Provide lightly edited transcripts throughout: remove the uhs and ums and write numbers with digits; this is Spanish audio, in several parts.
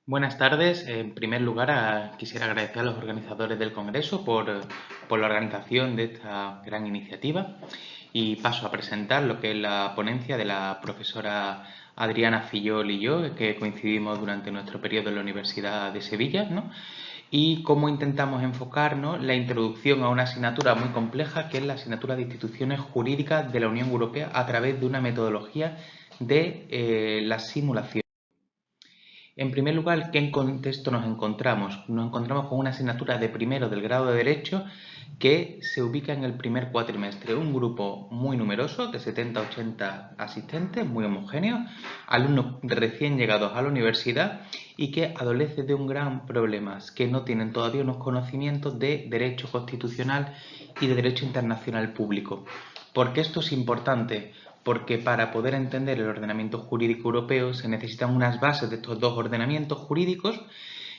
Buenas tardes. En primer lugar, quisiera agradecer a los organizadores del Congreso por la organización de esta gran iniciativa y paso a presentar lo que es la ponencia de la profesora Adriana Fillol y yo, que coincidimos durante nuestro periodo en la Universidad de Sevilla, ¿no? Y cómo intentamos enfocarnos la introducción a una asignatura muy compleja, que es la asignatura de instituciones jurídicas de la Unión Europea a través de una metodología de la simulación. En primer lugar, ¿qué contexto nos encontramos? Nos encontramos con una asignatura de primero del grado de Derecho que se ubica en el primer cuatrimestre. Un grupo muy numeroso, de 70-80 asistentes, muy homogéneo, alumnos recién llegados a la universidad y que adolece de un gran problema, que no tienen todavía unos conocimientos de derecho constitucional y de derecho internacional público. ¿Por qué esto es importante? Porque para poder entender el ordenamiento jurídico europeo se necesitan unas bases de estos dos ordenamientos jurídicos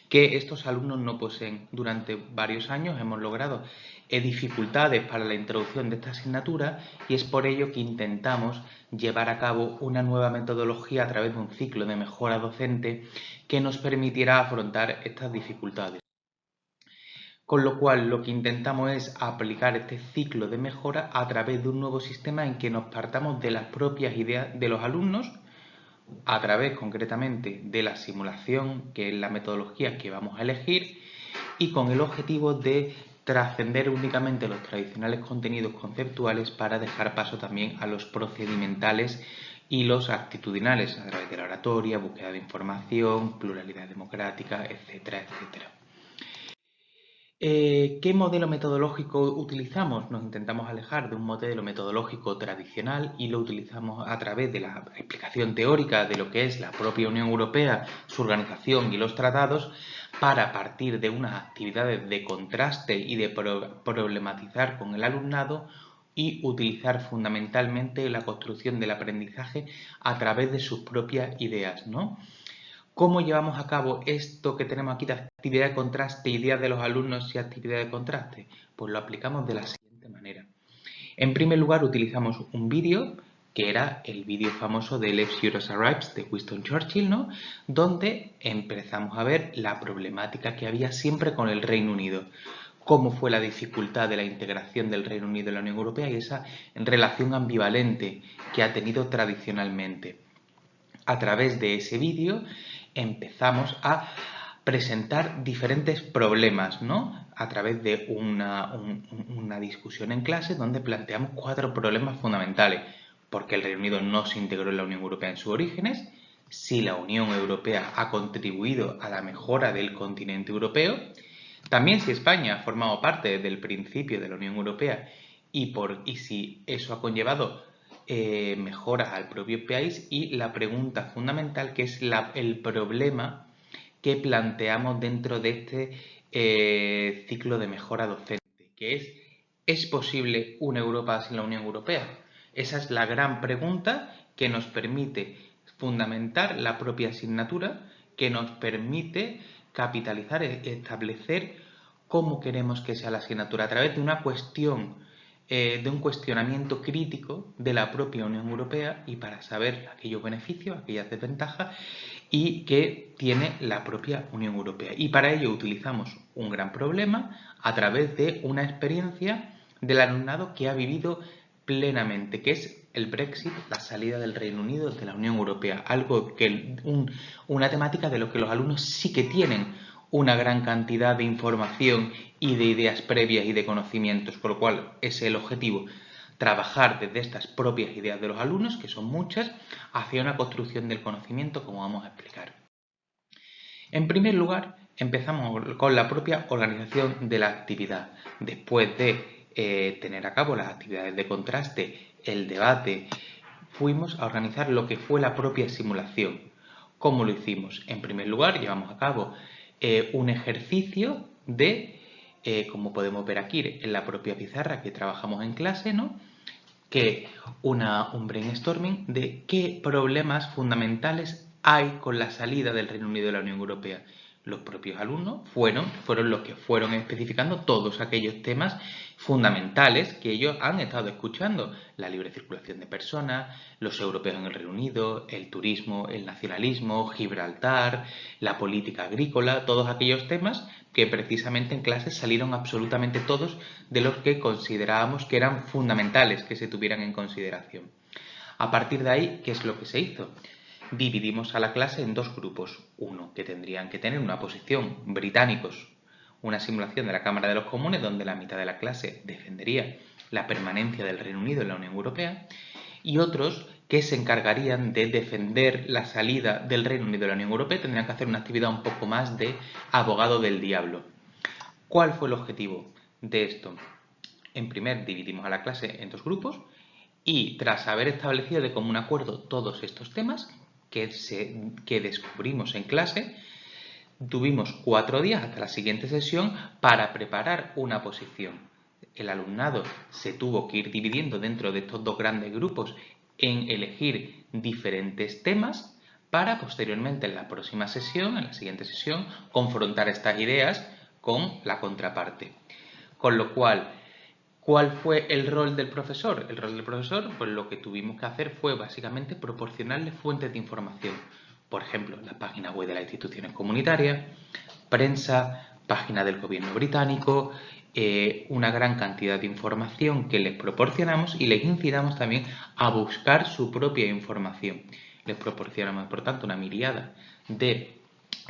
que estos alumnos no poseen. Durante varios años hemos logrado dificultades para la introducción de esta asignatura y es por ello que intentamos llevar a cabo una nueva metodología a través de un ciclo de mejora docente que nos permitirá afrontar estas dificultades. Con lo cual, lo que intentamos es aplicar este ciclo de mejora a través de un nuevo sistema en que nos partamos de las propias ideas de los alumnos, a través concretamente de la simulación, que es la metodología que vamos a elegir, y con el objetivo de trascender únicamente los tradicionales contenidos conceptuales para dejar paso también a los procedimentales y los actitudinales, a través de la oratoria, búsqueda de información, pluralidad democrática, etcétera, etcétera. ¿Qué modelo metodológico utilizamos? Nos intentamos alejar de un modelo metodológico tradicional y lo utilizamos a través de la explicación teórica de lo que es la propia Unión Europea, su organización y los tratados, para partir de unas actividades de contraste y de problematizar con el alumnado y utilizar fundamentalmente la construcción del aprendizaje a través de sus propias ideas, ¿no? ¿Cómo llevamos a cabo esto que tenemos aquí de actividad de contraste, ideas de los alumnos y actividad de contraste? Pues lo aplicamos de la siguiente manera. En primer lugar, utilizamos un vídeo, que era el vídeo famoso de Let's Heroes Arrives de Winston Churchill, ¿no? Donde empezamos a ver la problemática que había siempre con el Reino Unido. Cómo fue la dificultad de la integración del Reino Unido en la Unión Europea y esa relación ambivalente que ha tenido tradicionalmente. A través de ese vídeo empezamos a presentar diferentes problemas, ¿no? A través de una discusión en clase donde planteamos 4 problemas fundamentales. ¿Por qué el Reino Unido no se integró en la Unión Europea en sus orígenes? Si la Unión Europea ha contribuido a la mejora del continente europeo. También si España ha formado parte desde el principio de la Unión Europea y si eso ha conllevado mejoras al propio país, y la pregunta fundamental, que es el problema que planteamos dentro de este ciclo de mejora docente, que ¿es posible una Europa sin la Unión Europea? Esa es la gran pregunta que nos permite fundamentar la propia asignatura, que nos permite capitalizar, establecer cómo queremos que sea la asignatura a través de una cuestión, de un cuestionamiento crítico de la propia Unión Europea y para saber aquellos beneficios, aquellas desventajas y que tiene la propia Unión Europea. Y para ello utilizamos un gran problema a través de una experiencia del alumnado que ha vivido plenamente, que es el Brexit, la salida del Reino Unido de la Unión Europea, algo que una temática de lo que los alumnos sí que tienen una gran cantidad de información y de ideas previas y de conocimientos, por lo cual ese es el objetivo, trabajar desde estas propias ideas de los alumnos, que son muchas, hacia una construcción del conocimiento, como vamos a explicar. En primer lugar, empezamos con la propia organización de la actividad. Después de tener a cabo las actividades de contraste, el debate, fuimos a organizar lo que fue la propia simulación. ¿Cómo lo hicimos? En primer lugar, llevamos a cabo un ejercicio de, como podemos ver aquí en la propia pizarra que trabajamos en clase, ¿no? Que un brainstorming de qué problemas fundamentales hay con la salida del Reino Unido de la Unión Europea. Los propios alumnos fueron los que fueron especificando todos aquellos temas fundamentales que ellos han estado escuchando: la libre circulación de personas, los europeos en el Reino Unido, el turismo, el nacionalismo, Gibraltar, la política agrícola, todos aquellos temas que precisamente en clase salieron absolutamente todos de los que considerábamos que eran fundamentales que se tuvieran en consideración. A partir de ahí, ¿qué es lo que se hizo? Dividimos a la clase en dos grupos. Uno que tendrían que tener una posición, británicos, una simulación de la Cámara de los Comunes donde la mitad de la clase defendería la permanencia del Reino Unido en la Unión Europea, y otros que se encargarían de defender la salida del Reino Unido de la Unión Europea. Tendrían que hacer una actividad un poco más de abogado del diablo. ¿Cuál fue el objetivo de esto? En primer, dividimos a la clase en dos grupos y, tras haber establecido de común acuerdo todos estos temas que descubrimos en clase, tuvimos 4 días hasta la siguiente sesión para preparar una posición. El alumnado se tuvo que ir dividiendo dentro de estos dos grandes grupos en elegir diferentes temas para posteriormente en la próxima sesión, en la siguiente sesión, confrontar estas ideas con la contraparte. Con lo cual, ¿cuál fue el rol del profesor? El rol del profesor, pues lo que tuvimos que hacer fue básicamente proporcionarle fuentes de información. Por ejemplo, la página web de las instituciones comunitarias, prensa, página del gobierno británico, una gran cantidad de información que les proporcionamos y les incitamos también a buscar su propia información. Les proporcionamos, por tanto, una miriada de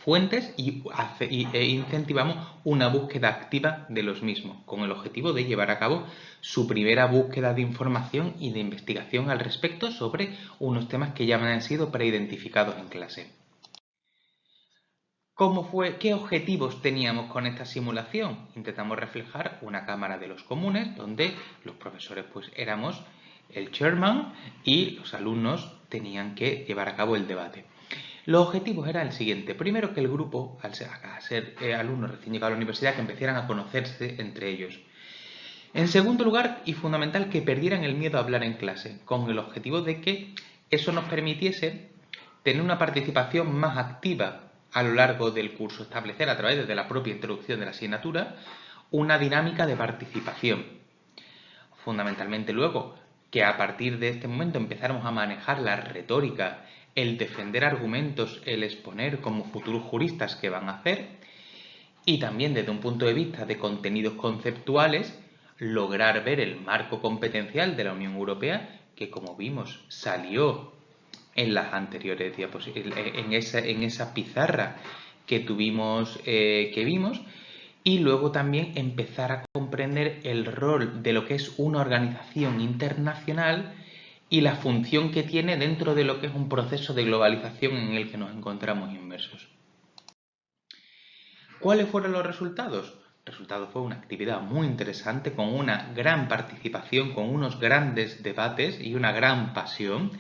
fuentes e incentivamos una búsqueda activa de los mismos, con el objetivo de llevar a cabo su primera búsqueda de información y de investigación al respecto sobre unos temas que ya han sido preidentificados en clase. ¿Qué objetivos teníamos con esta simulación? Intentamos reflejar una Cámara de los Comunes donde los profesores pues éramos el chairman y los alumnos tenían que llevar a cabo el debate. Los objetivos eran el siguiente. Primero, que el grupo, al ser alumnos recién llegados a la universidad, que empezaran a conocerse entre ellos. En segundo lugar, y fundamental, que perdieran el miedo a hablar en clase, con el objetivo de que eso nos permitiese tener una participación más activa a lo largo del curso, establecer a través de la propia introducción de la asignatura una dinámica de participación. Fundamentalmente luego, que a partir de este momento empezáramos a manejar la retórica, el defender argumentos, el exponer como futuros juristas que van a hacer, y también desde un punto de vista de contenidos conceptuales, lograr ver el marco competencial de la Unión Europea, que como vimos salió en las anteriores diapositivas, en esa pizarra que vimos, y luego también empezar a comprender el rol de lo que es una organización internacional y la función que tiene dentro de lo que es un proceso de globalización en el que nos encontramos inmersos. ¿Cuáles fueron los resultados? El resultado fue una actividad muy interesante, con una gran participación, con unos grandes debates y una gran pasión,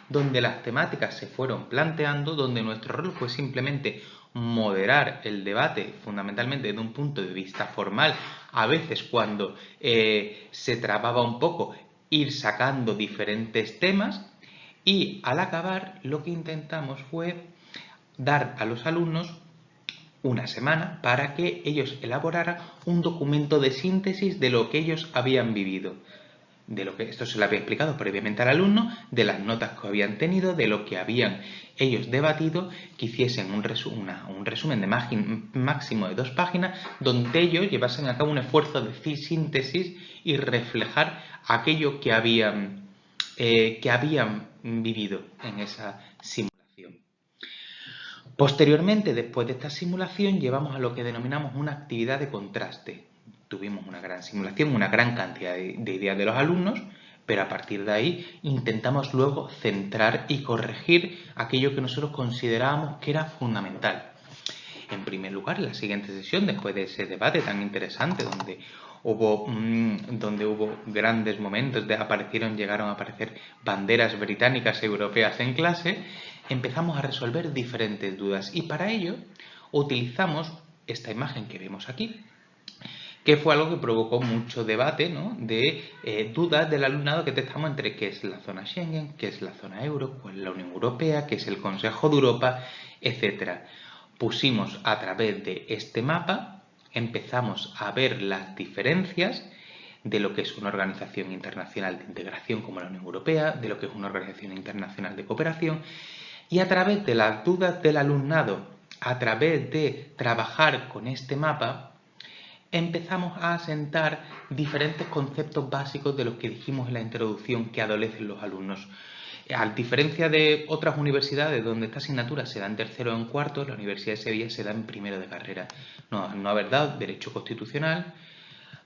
donde las temáticas se fueron planteando, donde nuestro rol fue simplemente moderar el debate, fundamentalmente desde un punto de vista formal, a veces cuando se trababa un poco, ir sacando diferentes temas, y al acabar lo que intentamos fue dar a los alumnos una semana para que ellos elaboraran un documento de síntesis de lo que ellos habían vivido. De lo que esto se lo había explicado previamente al alumno, de las notas que habían tenido, de lo que habían ellos debatido, que hiciesen un resumen de máximo de 2 páginas, donde ellos llevasen a cabo un esfuerzo de síntesis y reflejar aquello que habían vivido en esa simulación. Posteriormente, después de esta simulación, llevamos a lo que denominamos una actividad de contraste. Tuvimos una gran simulación, una gran cantidad de ideas de los alumnos, pero a partir de ahí intentamos luego centrar y corregir aquello que nosotros considerábamos que era fundamental. En primer lugar, en la siguiente sesión, después de ese debate tan interesante, donde hubo grandes momentos, llegaron a aparecer banderas británicas y europeas en clase, empezamos a resolver diferentes dudas, y para ello utilizamos esta imagen que vemos aquí, que fue algo que provocó mucho debate, ¿no? De dudas del alumnado que testamos entre qué es la zona Schengen, qué es la zona euro, cuál es la Unión Europea, qué es el Consejo de Europa, etc. pusimos a través de este mapa, empezamos a ver las diferencias de lo que es una organización internacional de integración como la Unión Europea, de lo que es una organización internacional de cooperación, y a través de las dudas del alumnado, a través de trabajar con este mapa, empezamos a asentar diferentes conceptos básicos de los que dijimos en la introducción que adolecen los alumnos. A diferencia de otras universidades donde esta asignatura se da en tercero o en cuarto, la Universidad de Sevilla se da en primero de carrera. No haber dado Derecho Constitucional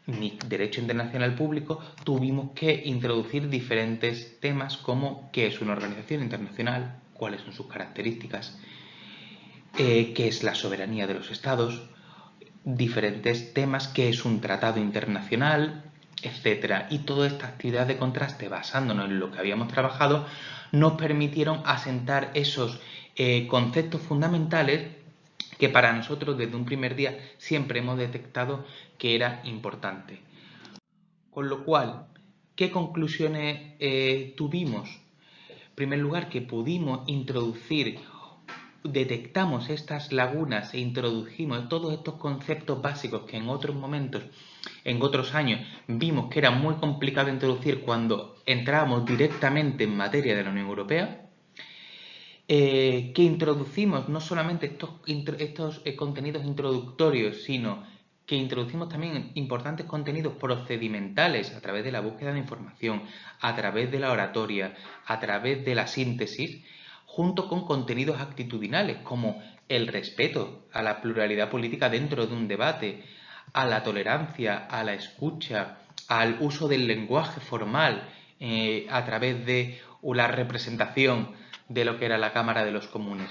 ni Derecho Internacional Público, tuvimos que introducir diferentes temas como qué es una organización internacional, cuáles son sus características, qué es la soberanía de los estados, diferentes temas, qué es un tratado internacional, etcétera. Y toda esta actividad de contraste, basándonos en lo que habíamos trabajado, nos permitieron asentar esos conceptos fundamentales que para nosotros desde un primer día siempre hemos detectado que era importante. Con lo cual, ¿qué conclusiones tuvimos? En primer lugar, que pudimos detectamos estas lagunas e introdujimos todos estos conceptos básicos que en otros momentos, en otros años, vimos que era muy complicado introducir cuando entrábamos directamente en materia de la Unión Europea. Que introducimos no solamente estos contenidos introductorios, sino que introducimos también importantes contenidos procedimentales a través de la búsqueda de información, a través de la oratoria, a través de la síntesis, junto con contenidos actitudinales como el respeto a la pluralidad política dentro de un debate, a la tolerancia, a la escucha, al uso del lenguaje formal a través de la representación de lo que era la Cámara de los Comunes.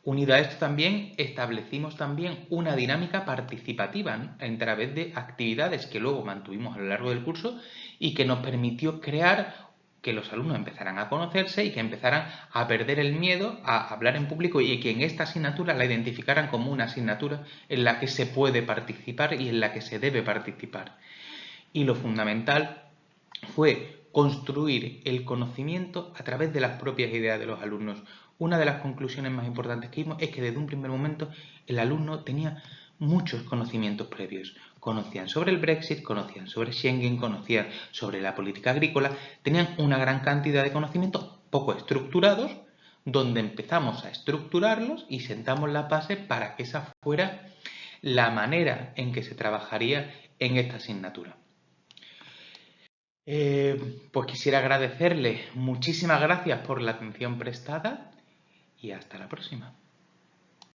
Unido a esto también establecimos también una dinámica participativa, ¿no? A través de actividades que luego mantuvimos a lo largo del curso y que nos permitió crear que los alumnos empezaran a conocerse y que empezaran a perder el miedo a hablar en público y que en esta asignatura la identificaran como una asignatura en la que se puede participar y en la que se debe participar. Y lo fundamental fue construir el conocimiento a través de las propias ideas de los alumnos. Una de las conclusiones más importantes que vimos es que desde un primer momento el alumno tenía muchos conocimientos previos. Conocían sobre el Brexit, conocían sobre Schengen, conocían sobre la política agrícola, tenían una gran cantidad de conocimientos poco estructurados, donde empezamos a estructurarlos y sentamos la base para que esa fuera la manera en que se trabajaría en esta asignatura. Pues quisiera agradecerles muchísimas gracias por la atención prestada y hasta la próxima.